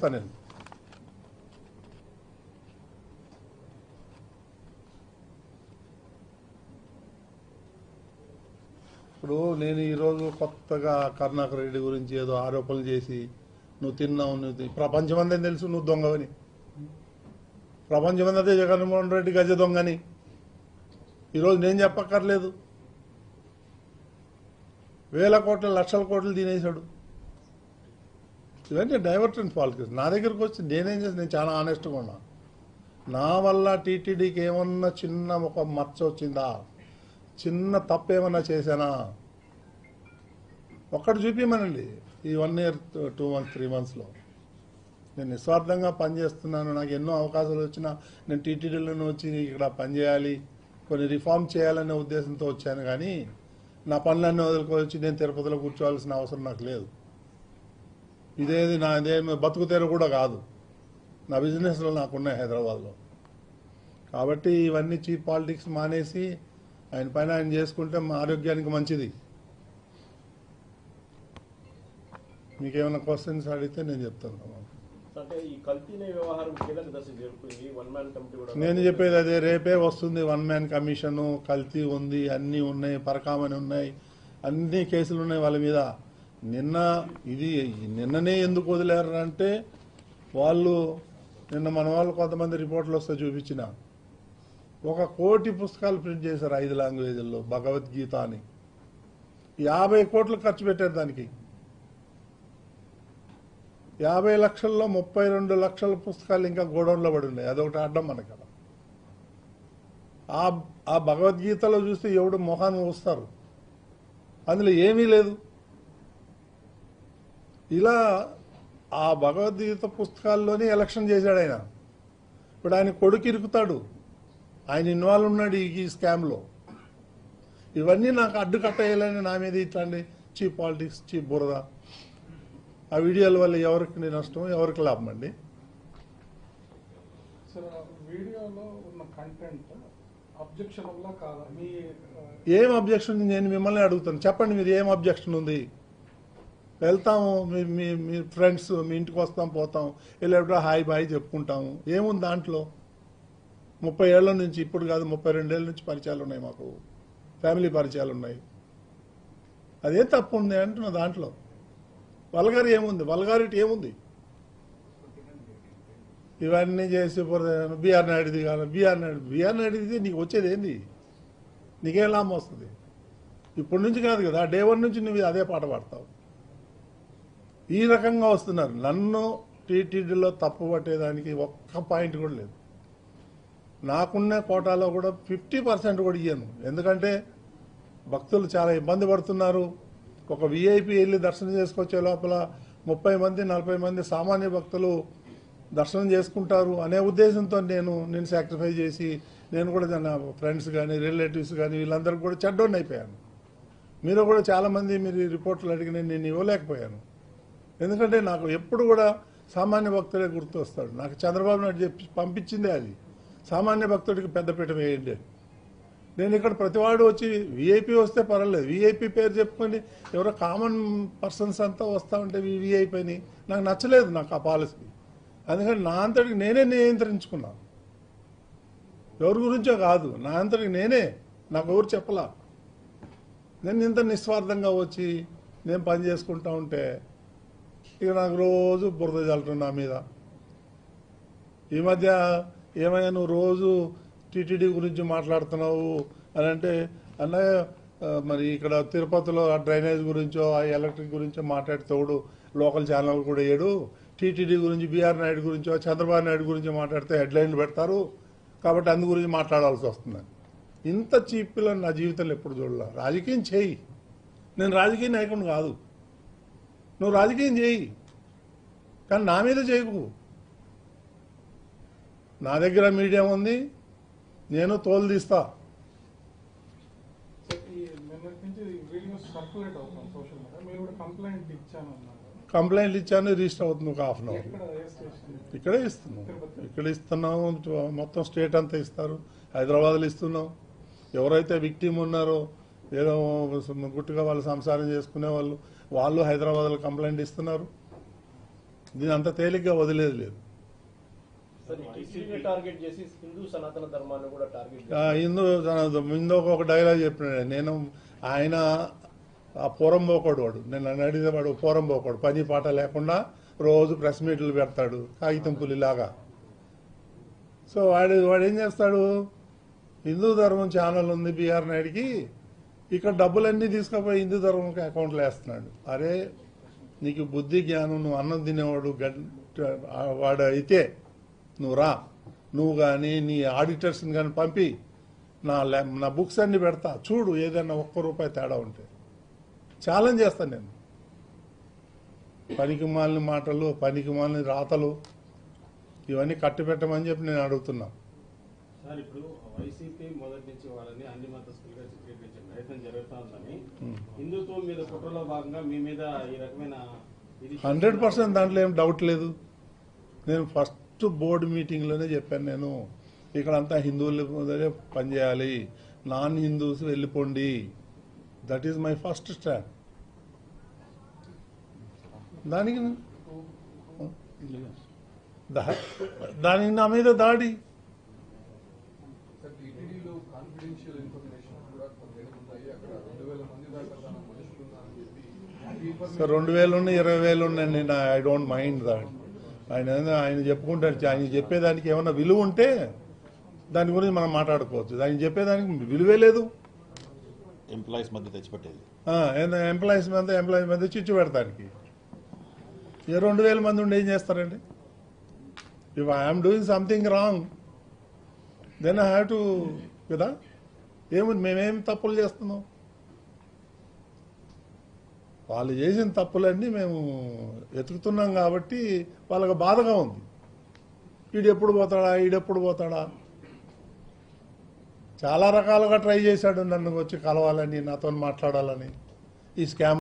నేను ఇప్పుడు నేను ఈరోజు కొత్తగా కరుణాకర్ రెడ్డి గురించి ఏదో ఆరోపణలు చేసి నువ్వు తిన్నావు ప్రపంచమంతా తెలుసు నువ్వు దొంగవని. ప్రపంచమంతా జగన్మోహన్ రెడ్డి గజ దొంగని ఈరోజు నేను చెప్పక్కర్లేదు. వేల కోట్ల లక్షల కోట్లు తినేశాడు. ఇవన్నీ డైవర్టెంట్ పాలిటిక్స్. నా దగ్గరకు వచ్చి నేనేం చేసి నేను చాలా ఆనెస్ట్గా ఉన్నా. నా వల్ల టీటీడీకి ఏమన్నా చిన్న ఒక మచ్చ వచ్చిందా, చిన్న తప్పు ఏమన్నా చేశానా ఒక్కటి చూపించమనండి. ఈ 1 year 2 months 3 monthsలో నేను నిస్వార్థంగా పనిచేస్తున్నాను. నాకు ఎన్నో అవకాశాలు వచ్చినా నేను టీటీడీలోనే వచ్చి ఇక్కడ పనిచేయాలి, కొన్ని రిఫార్మ్ చేయాలనే ఉద్దేశంతో వచ్చాను. కానీ నా పనులన్నీ వదులుకొచ్చి నేను తిరుపతిలో కూర్చోవాల్సిన అవసరం నాకు లేదు. ఇదేది నాదేమి బతుకు తెర కూడా కాదు. నా బిజినెస్లో నాకున్నాయి హైదరాబాద్లో. కాబట్టి ఇవన్నీ చీప్ పాలిటిక్స్ మానేసి ఆయన పైన ఆయన చేసుకుంటే మా ఆరోగ్యానికి మంచిది. మీకేమైనా క్వశ్చన్స్ అడిగితే నేను చెప్తాను. నేను చెప్పేది అదే, రేపే వస్తుంది 1 man కమిషను. కల్తీ ఉంది, అన్నీ ఉన్నాయి, పరకామని ఉన్నాయి, అన్ని కేసులు ఉన్నాయి వాళ్ళ మీద. నిన్ననే ఎందుకు వదిలేరు అంటే వాళ్ళు మన వాళ్ళు కొంతమంది రిపోర్ట్లు వస్తే చూపించిన 1 కోటి పుస్తకాలు ప్రింట్ చేశారు 5 లాంగ్వేజ్ల్లో భగవద్గీత అని. 50 కోట్లు ఖర్చు పెట్టారు దానికి. 50 లక్షల్లో 32 లక్షల పుస్తకాలు ఇంకా గోడౌన్లో పడి ఉన్నాయి. అదొకటి అడ్డం మనకు. ఆ భగవద్గీతలో చూస్తే ఎవడు మొహాన్ని వస్తారు, అందులో ఏమీ లేదు. ఇలా ఆ భగవద్గీత పుస్తకాల్లోనే ఎలక్షన్ చేశాడు ఆయన. ఇప్పుడు ఆయన కొడుకు ఇరుకుతాడు, ఆయన ఇన్వాల్వ్ ఉన్నాడు ఈ స్కామ్లో. ఇవన్నీ నాకు అడ్డు కట్టేయాలని నా మీద ఇట్లాంటి చీప్ పాలిటిక్స్, చీప్ బురద. ఆ వీడియోల వల్ల ఎవరికి నష్టం, ఎవరికి లాభం అండి? ఏం అబ్జెక్షన్? నేను మిమ్మల్ని అడుగుతాను, చెప్పండి మీరు ఏం అబ్జెక్షన్ ఉంది? వెళ్తాము, మీ ఫ్రెండ్స్ మీ ఇంటికి వస్తాం, పోతాం, వెళ్ళేటప్పుడు హాయ్ బాయ్ చెప్పుకుంటాము. ఏముంది దాంట్లో? 30 ఏళ్ల నుంచి, ఇప్పుడు కాదు 32 ఏళ్ళ నుంచి పరిచయాలు ఉన్నాయి మాకు, ఫ్యామిలీ పరిచయాలు ఉన్నాయి. అదే తప్పు ఉంది అంటున్నా. దాంట్లో వల్గారి ఏముంది? వల్గారిటీ ఏముంది? ఇవన్నీ చేసి బీఆర్ నాయుడుది కాదు, బీఆర్ నాయుడుది నీకు వచ్చేది ఏంది? నీకేం లాభం వస్తుంది? ఇప్పటి నుంచి కాదు కదా, డే 1 నుంచి నువ్వు అదే పాట పాడతావు. ఈ రకంగా వస్తున్నారు. నన్ను టీటీడీలో తప్పు పట్టేదానికి ఒక్క పాయింట్ కూడా లేదు. నాకున్న కోటాలో కూడా 50% కూడా ఇయ్యను. ఎందుకంటే భక్తులు చాలా ఇబ్బంది పడుతున్నారు. ఒక విఐపి వెళ్ళి దర్శనం చేసుకొచ్చే లోపల 30 మంది 40 మంది సామాన్య భక్తులు దర్శనం చేసుకుంటారు అనే ఉద్దేశంతో నేను సాక్రిఫై చేసి, నేను కూడా నా ఫ్రెండ్స్ కానీ రిలేటివ్స్ కానీ వీళ్ళందరికీ కూడా చెడ్డోని అయిపోయాను. మీరు కూడా చాలామంది మీరు రిపోర్ట్లు అడిగిన నేను ఇవ్వలేకపోయాను. ఎందుకంటే నాకు ఎప్పుడు కూడా సామాన్య భక్తుడే గుర్తు వస్తాడు. నాకు చంద్రబాబు నాయుడు చెప్పి పంపించిందే అది, సామాన్య భక్తుడికి పెద్దపీట వేయండి. నేను ఇక్కడ ప్రతివాడు వచ్చి విఐపి వస్తే పర్వాలేదు, విఐపి పేరు చెప్పుకొని ఎవరో కామన్ పర్సన్స్ అంతా వస్తూ ఉంటే విఐపి అని నాకు నచ్చలేదు. నాకు ఆ పాలసీ. అందుకని నా అంతటికి నేనే నియంత్రించుకున్నా. ఎవరి గురించో కాదు, నా అంతటికి నేనే. నాకు ఎవరు చెప్పలా. నేను ఇంత నిస్వార్థంగా వచ్చి నేను పని చేసుకుంటా ఉంటే ఇక నాకు రోజు బురద చల్లటం నా మీద. ఈ మధ్య ఏమైనా నువ్వు రోజు టీటీడీ గురించి మాట్లాడుతున్నావు అని అంటే, అన్నయ్య మరి ఇక్కడ తిరుపతిలో ఆ డ్రైనేజ్ గురించో ఆ ఎలక్ట్రిక్ గురించో మాట్లాడితేడు లోకల్ ఛానల్ కూడా ఏడు, టీటీడీ గురించి బీఆర్ నాయుడు గురించో చంద్రబాబు నాయుడు గురించి మాట్లాడితే హెడ్లైన్లు పెడతారు, కాబట్టి అందు గురించి మాట్లాడాల్సి వస్తుందని. ఇంత చీప్లో నా జీవితంలో ఎప్పుడు చూడాల. రాజకీయం చేయి, నేను రాజకీయ నాయకుడు కాదు. నువ్వు రాజకీయం చేయి, కానీ నా మీద చేయకు. నా దగ్గర మీడియా ఉంది, నేను తోలు తీస్తా. కంప్లైంట్లు ఇచ్చాను, రిజిస్టర్ అవుతుంది ఒక హాఫ్ అన్ అవర్. ఇక్కడే ఇస్తున్నాం. మొత్తం స్టేట్ అంతా ఇస్తారు. హైదరాబాద్లో ఇస్తున్నాం. ఎవరైతే విక్టిమ్ ఉన్నారో, ఏదో గుట్టుగా వాళ్ళు సంసారం చేసుకునే వాళ్ళు హైదరాబాద్లో కంప్లైంట్ ఇస్తున్నారు. దీని అంత తేలిగ్గా వదిలేదు లేదు. సార్, ఈ టీటీడీని టార్గెట్ చేసి హిందూ సనాతన ధర్మాన్ని కూడా టార్గెట్ హిందూ ఒక డైలాగ్ చెప్పినాడు నేను. ఆయన ఆ పూరం పోకోడు వాడు, నేను నన్ను అడిగితే వాడు పూరం పోకోడు, పని పాట లేకుండా రోజు ప్రెస్ మీట్లు పెడతాడు కాగితం పులిలాగా. సో వాడు ఏం చేస్తాడు, హిందూ ధర్మం ఛానల్ ఉంది బిఆర్ నాయుడికి, ఇక్కడ డబ్బులన్నీ తీసుకుపోయి హిందూ ధర్మంకి అకౌంట్లో వేస్తున్నాడు. అరే నీకు బుద్ధి జ్ఞానం, నువ్వు అన్నం తినేవాడు వాడు అయితే నువ్వు రా, నువ్వు కానీ నీ ఆడిటర్స్ని కానీ పంపి నా బుక్స్ అన్ని పెడతా చూడు, ఏదైనా ₹1 తేడా ఉంటే ఛాలెంజ్ చేస్తాను నేను. పనికి మాలిన మాటలు, పనికి మాలిన రాతలు ఇవన్నీ కట్టి పెట్టమని చెప్పి నేను అడుగుతున్నా. సార్, ఇప్పుడు వైసీపీ మొదటి నుంచి వాళ్ళని అన్ని మతస్థులుగా చిత్రీకరించే ప్రయత్నం జరుగుతుందని, హిందుత్వం మీద కుట్రలో భాగంగా మీ మీద ఈ రకమైన 100% దాంట్లో ఏం డౌట్ లేదు. నేను ఫస్ట్ బోర్డు మీటింగ్లోనే చెప్పాను, నేను ఇక్కడంతా హిందువులు పనిచేయాలి, నాన్ హిందూస్ వెళ్ళిపోండి. That is my first stand. దానికి నా మీద దాడి. టీటీడీలో కాన్ఫిడెన్షియల్ ఇన్ఫర్మేషన్ కూడా కొన్ని ఉన్నాయి. అక్కడ 2,000 మంది దాకా తన మనుషులు ఉన్నారని చెప్పి సార్ 2,000 ఉన్నాయి, 20,000 ఉన్నాయి. నేను ఐ డోంట్ మైండ్ దాట్. ఆయన చెప్పుకుంటాడు. ఆయన చెప్పేదానికి ఏమన్నా విలువ ఉంటే దాని గురించి మనం మాట్లాడుకోవచ్చు. ఆయన చెప్పేదానికి విలువే లేదు. ఎంప్లాయీస్ మధ్య తెచ్చిపెట్టేది, ఎంప్లాయీస్ మధ్య చిచ్చు పెడతానికి 2,000 మంది ఉండి ఏం చేస్తారండి? If I'm doing something wrong then I have to కదా. ఏముంది, మేమేం తప్పులు చేస్తున్నాం? వాళ్ళు చేసిన తప్పులన్నీ మేము వెతుకుతున్నాం కాబట్టి వాళ్ళకి బాధగా ఉంది. ఈడెప్పుడు పోతాడా. చాలా రకాలుగా ట్రై చేశాడు నన్ను వచ్చి కలవాలని, నాతో మాట్లాడాలని. ఈ స్కామ్